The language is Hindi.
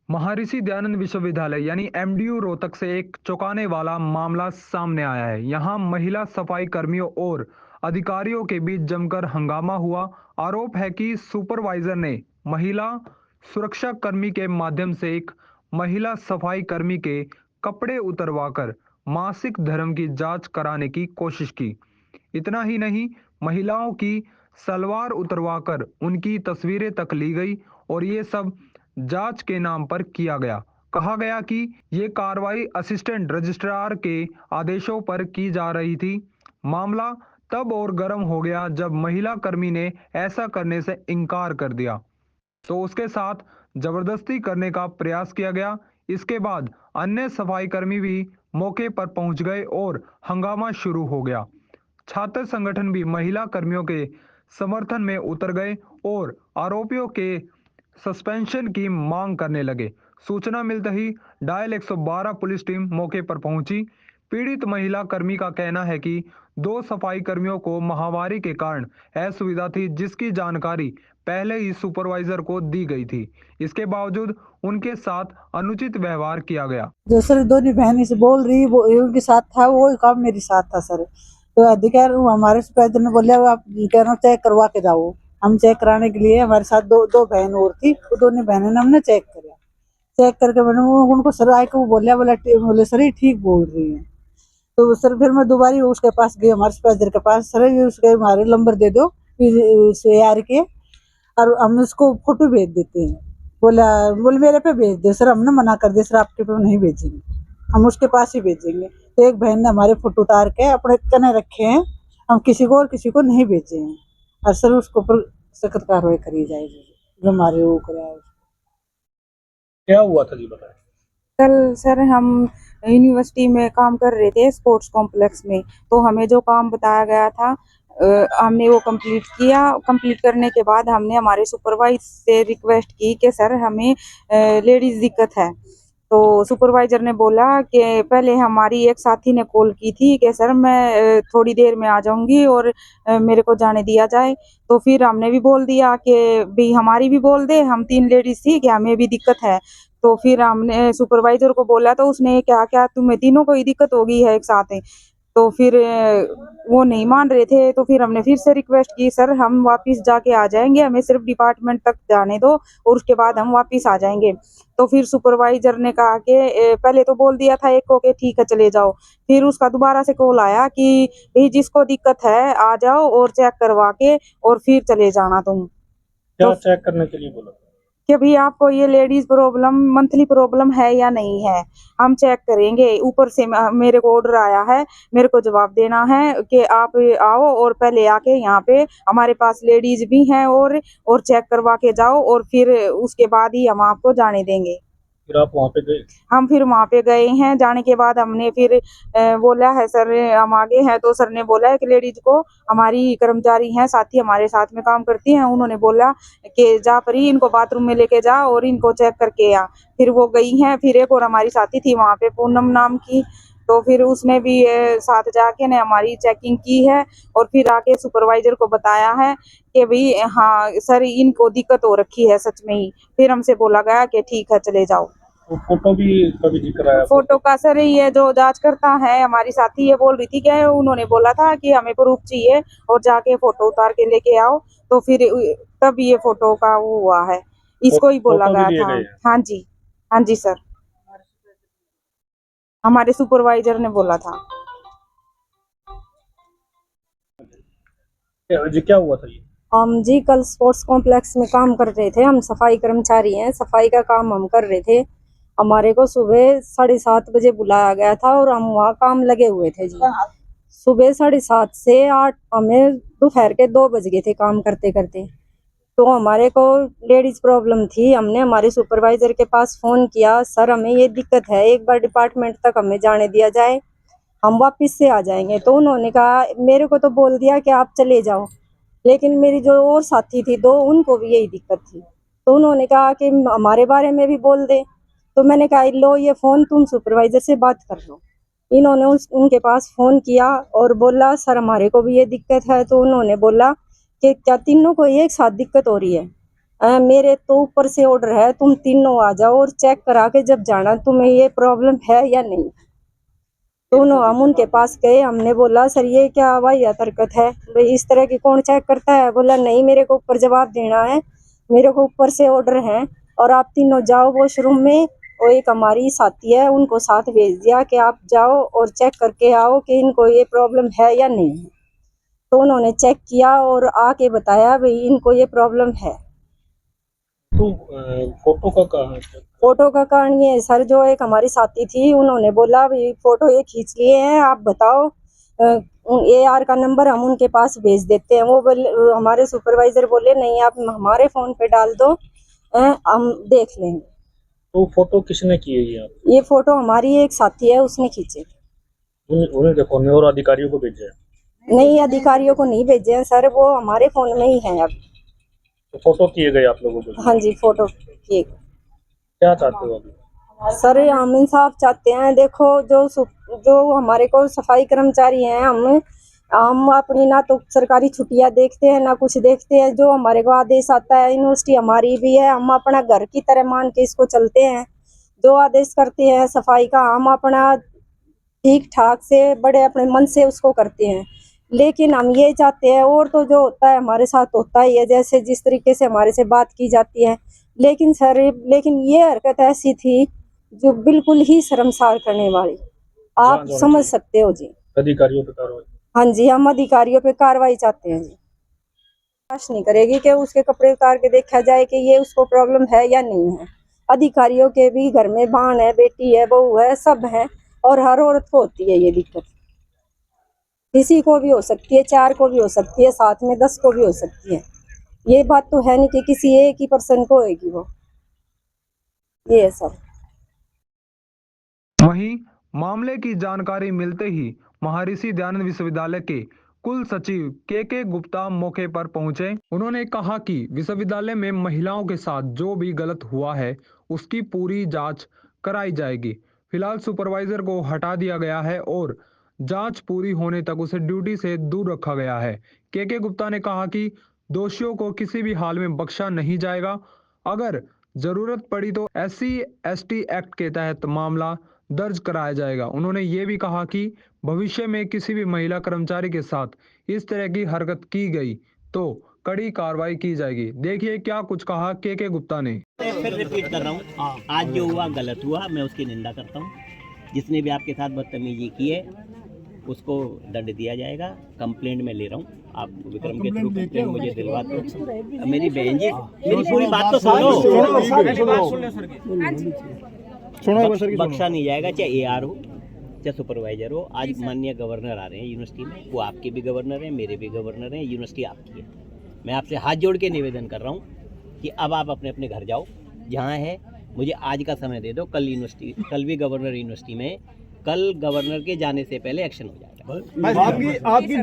महर्षि दयानंद विश्वविद्यालय यानी एमडीयू रोहतक से एक चौंकाने वाला मामला सामने आया है। यहां महिला सफाई कर्मियों और अधिकारियों के बीच जमकर हंगामा हुआ। आरोप है कि सुपरवाइजर ने महिला सुरक्षा कर्मी के माध्यम से एक महिला सफाई कर्मी के कपड़े उतरवाकर मासिक धर्म की जांच कराने की कोशिश की। इतना ही नहीं, महिलाओं की सलवार उतरवाकर उनकी तस्वीरें तक ली गई और ये सब जांच के नाम पर किया गया। कहा गया कि ये कार्रवाई असिस्टेंट रजिस्ट्रार के आदेशों पर की जा रही थी। मामला तब और गर्म हो गया जब महिला कर्मी ने ऐसा करने से इनकार कर दिया तो उसके साथ जबरदस्ती करने का प्रयास किया गया। इसके बाद अन्य सफाई कर्मी भी मौके पर पहुंच गए और हंगामा शुरू हो गया। छात्र संगठन भी महिला कर्मियों के समर्थन में उतर गए और आरोपियों के सस्पेंशन की मांग करने लगे। सूचना मिलते ही डायल 112 पुलिस टीम मौके पर पहुंची। पीड़ित महिला कर्मी का कहना है कि दो सफाई कर्मियों को महामारी के कारण असुविधा थी, जिसकी जानकारी पहले ही सुपरवाइजर को दी गई थी। इसके बावजूद उनके साथ अनुचित व्यवहार किया गया। जो सर दोनों बहन से बोल रही वो उनके साथ था, वो काम मेरे साथ था सर। तो अधिकार हमारे सुपरवाइजर ने बोला आप कहना चेक करवा के जाओ। हम चेक कराने के लिए हमारे साथ दो दो बहन और थी, वो दोनों बहनों ने हमने चेक करा। चेक करके मैंने उनको सर आए को बोले सर ये ठीक बोल रही है। तो सर फिर मैं दोबारा उसके पास गई, हमारे सुपरवाइजर के पास। सर ये उसके हमारे नंबर दे दो यार के, और हम उसको फोटो भेज देते हैं। बोले मेरे पे भेज दे सर। हमने मना कर दिया सर आपके पे नहीं भेजेंगे, हम उसके पास ही भेजेंगे। तो एक बहन ने हमारे फोटो उतार के अपने कने रखे हैं, हम किसी को और किसी को नहीं भेजे हैं। और सर उसके ऊपर सख्त कार्रवाई करी जाएगी जो हमारे वो कराया। क्या हुआ था जी बताएं। कल सर हम यूनिवर्सिटी में काम कर रहे थे स्पोर्ट्स कॉम्प्लेक्स में, तो हमें जो काम बताया गया था हमने वो कंप्लीट किया। कंप्लीट करने के बाद हमने हमारे सुपरवाइजर से रिक्वेस्ट की कि सर हमें लेडीज दिक्कत है। तो सुपरवाइजर ने बोला कि पहले हमारी एक साथी ने कॉल की थी कि सर मैं थोड़ी देर में आ जाऊंगी और मेरे को जाने दिया जाए। तो फिर हमने भी बोल दिया कि भी हमारी भी बोल दे, हम 3 लेडीज थी कि हमें भी दिक्कत है। तो फिर हमने सुपरवाइजर को बोला तो उसने क्या क्या तुम्हें तीनों को ही दिक्कत होगी है एक साथ है। तो फिर वो नहीं मान रहे थे। तो फिर हमने फिर से रिक्वेस्ट की सर हम वापस जाके आ जाएंगे, हमें सिर्फ डिपार्टमेंट तक जाने दो और उसके बाद हम वापस आ जाएंगे। तो फिर सुपरवाइजर ने कहा कि पहले तो बोल दिया था एक को कि ठीक है चले जाओ। फिर उसका दोबारा से कॉल आया कि भाई जिसको दिक्कत है आ जाओ और चेक करवा के और फिर चले जाना तुम। क्या तो चेक करने के लिए बोला? कि भाई आपको ये लेडीज प्रॉब्लम मंथली प्रॉब्लम है या नहीं है, हम चेक करेंगे। ऊपर से मेरे को ऑर्डर आया है, मेरे को जवाब देना है कि आप आओ और पहले आके यहाँ पे हमारे पास लेडीज भी हैं और चेक करवा के जाओ और फिर उसके बाद ही हम आपको जाने देंगे। फिर आप वहाँ पे गए? हम फिर वहाँ पे गए हैं। जाने के बाद हमने फिर बोला है सर हम आगे हैं। तो सर ने बोला है कि लेडीज को हमारी कर्मचारी हैं साथी हमारे साथ में काम करती हैं, उन्होंने बोला कि जा परी इनको बाथरूम में लेके जा और इनको चेक करके आ। फिर वो गई हैं। फिर एक और हमारी साथी थी वहाँ पे पूनम नाम की, तो फिर उसने भी साथ जाके ने हमारी चेकिंग की है और फिर आके सुपरवाइजर को बताया है कि भाई हाँ सर इनको दिक्कत हो रखी है सच में ही। फिर हमसे बोला गया कि ठीक है चले जाओ। तो फोटो भी कभी जिक्र आया? फोटो का सर ये जो जांच करता है हमारी साथी ये बोल रही थी कि उन्होंने बोला था कि हमें प्रूफ चाहिए और जाके फोटो उतार के लेके आओ। तो फिर तब ये फोटो का वो हुआ है, इसको ही बोला फोटो भी गया लिए था। गए हैं? हाँ जी सर, हमारे सुपरवाइजर ने बोला था। जी क्या हुआ था ये? हम जी कल स्पोर्ट्स कॉम्प्लेक्स में काम कर रहे थे, हम सफाई कर्मचारी हैं, सफाई का काम हम कर रहे थे। हमारे को सुबह 7:30 बजे बुलाया गया था और हम वहाँ काम लगे हुए थे जी। सुबह 7:30 से 8 हमें दोपहर के 2 बज गए थे काम करते करते। तो हमारे को लेडीज प्रॉब्लम थी, हमने हमारे सुपरवाइजर के पास फ़ोन किया, सर हमें ये दिक्कत है, एक बार डिपार्टमेंट तक हमें जाने दिया जाए, हम वापस से आ जाएंगे। तो उन्होंने कहा, मेरे को तो बोल दिया कि आप चले जाओ, लेकिन मेरी जो और साथी थी 2 उनको भी यही दिक्कत थी। तो उन्होंने कहा कि हमारे बारे में भी बोल दे। तो मैंने कहा लो ये फ़ोन तुम सुपरवाइजर से बात कर लो। इन्होंने उनके पास फ़ोन किया और बोला सर हमारे को भी ये दिक्कत है। तो उन्होंने बोला कि क्या तीनों को एक साथ दिक्कत हो रही है? मेरे तो ऊपर से ऑर्डर है, तुम तीनों आ जाओ और चेक करा के जब जाना तुम्हें ये प्रॉब्लम है या नहीं। दोनों हम उनके पास गए, हमने बोला सर ये क्या वाहियात हरकत है, भाई इस तरह की कौन चेक करता है। बोला नहीं मेरे को ऊपर जवाब देना है, मेरे को ऊपर से ऑर्डर है और आप तीनों जाओ वॉशरूम में। और एक हमारी साथी है उनको साथ भेज दिया कि आप जाओ और चेक करके आओ कि इनको ये प्रॉब्लम है या नहीं है। तो उन्होंने चेक किया और आके बताया भाई इनको ये प्रॉब्लम है। तो फोटो का कहाँ है? फोटो का कारण ये है सर, जो एक हमारी साथी थी उन्होंने बोला भाई फोटो ये खींच लिए हैं, आप बताओ AR का नंबर हम उनके पास भेज देते हैं। वो बोले, हमारे सुपरवाइजर बोले नहीं आप हमारे फोन पे डाल दो, हम देख लेंगे। तो फोटो किसने की है ये? आप ये फोटो हमारी एक साथी है उसने खींचे। उन्हीं के फोन में और अधिकारियों को भेजा है? नहीं अधिकारियों को नहीं भेजे हैं सर, वो हमारे फोन में ही है अब। तो फोटो किए गए आप लोगों को? हाँ जी फोटो किए। क्या चाहते हो अभी? सर हम इंसाफ चाहते हैं। देखो जो हमारे को सफाई कर्मचारी हैं, हम अपनी ना तो सरकारी छुट्टियां देखते हैं ना कुछ देखते हैं। जो हमारे को आदेश आता है, यूनिवर्सिटी हमारी भी है, हम अपना घर की तरह मान के इसको चलते हैं। जो आदेश करते हैं सफाई का हम अपना ठीक ठाक से बड़े अपने मन से उसको करते हैं। लेकिन हम ये चाहते हैं, और तो जो होता है हमारे साथ होता ही है, जैसे जिस तरीके से हमारे से बात की जाती है। लेकिन सर ये हरकत ऐसी थी जो बिल्कुल ही शर्मसार करने वाली, आप समझ सकते हो जी। अधिकारियों पे कार्रवाई? हाँ जी हम अधिकारियों पे कार्रवाई चाहते हैं जी। जांच नहीं करेगी कि उसके कपड़े उतार के देखा जाए कि ये उसको प्रॉब्लम है या नहीं है। अधिकारियों के भी घर में बहन है, बेटी है, बहू है, सब है और हर औरत को होती है ये दिक्कत। किसी को भी हो सकती है, 4 को भी हो सकती है, साथ में 10 को भी हो सकती है। ये बात तो है नहीं कि किसी एक ही पर्सन को होगी वो। ये है सर। वहीं मामले की जानकारी मिलते ही महर्षि दयानंद विश्वविद्यालय के कुल सचिव के गुप्ता मौके पर पहुंचे। उन्होंने कहा कि विश्वविद्यालय में महिलाओं के साथ जो भी गलत हुआ है उसकी पूरी जांच कराई जाएगी। फिलहाल सुपरवाइजर को हटा दिया गया है और जांच पूरी होने तक उसे ड्यूटी से दूर रखा गया है। के गुप्ता ने कहा कि दोषियों को किसी भी हाल में बख्शा नहीं जाएगा। अगर जरूरत पड़ी तो SC/ST एक्ट के तहत मामला दर्ज कराया जाएगा। उन्होंने ये भी कहा कि भविष्य में किसी भी महिला कर्मचारी के साथ इस तरह की हरकत की गई तो कड़ी कार्रवाई की जाएगी। देखिए क्या कुछ कहा के गुप्ता ने। फिर रिपीट कर रहा हूँ, आज जो हुआ गलत हुआ, मैं उसकी निंदा करता हूँ। जिसने भी आपके साथ बदतमीजी की है उसको दंड दिया जाएगा। कंप्लेंट में ले रहा हूँ, आप विक्रम के थ्रू कंप्लेंट मुझे दिलवा दो। मेरी बहन जी मेरी पूरी बात तो सुनो। बख्शा नहीं जाएगा, चाहे AR हो चाहे सुपरवाइजर हो। आज माननीय गवर्नर आ रहे हैं यूनिवर्सिटी में, वो आपके भी गवर्नर हैं, मेरे भी गवर्नर हैं, यूनिवर्सिटी आपकी है। मैं आपसे हाथ जोड़ के निवेदन कर रहा हूँ कि अब आप अपने अपने घर जाओ, जहाँ है मुझे आज का समय दे दो। कल भी गवर्नर यूनिवर्सिटी में, कल गवर्नर के जाने से पहले एक्शन हो जाएगा। आपकी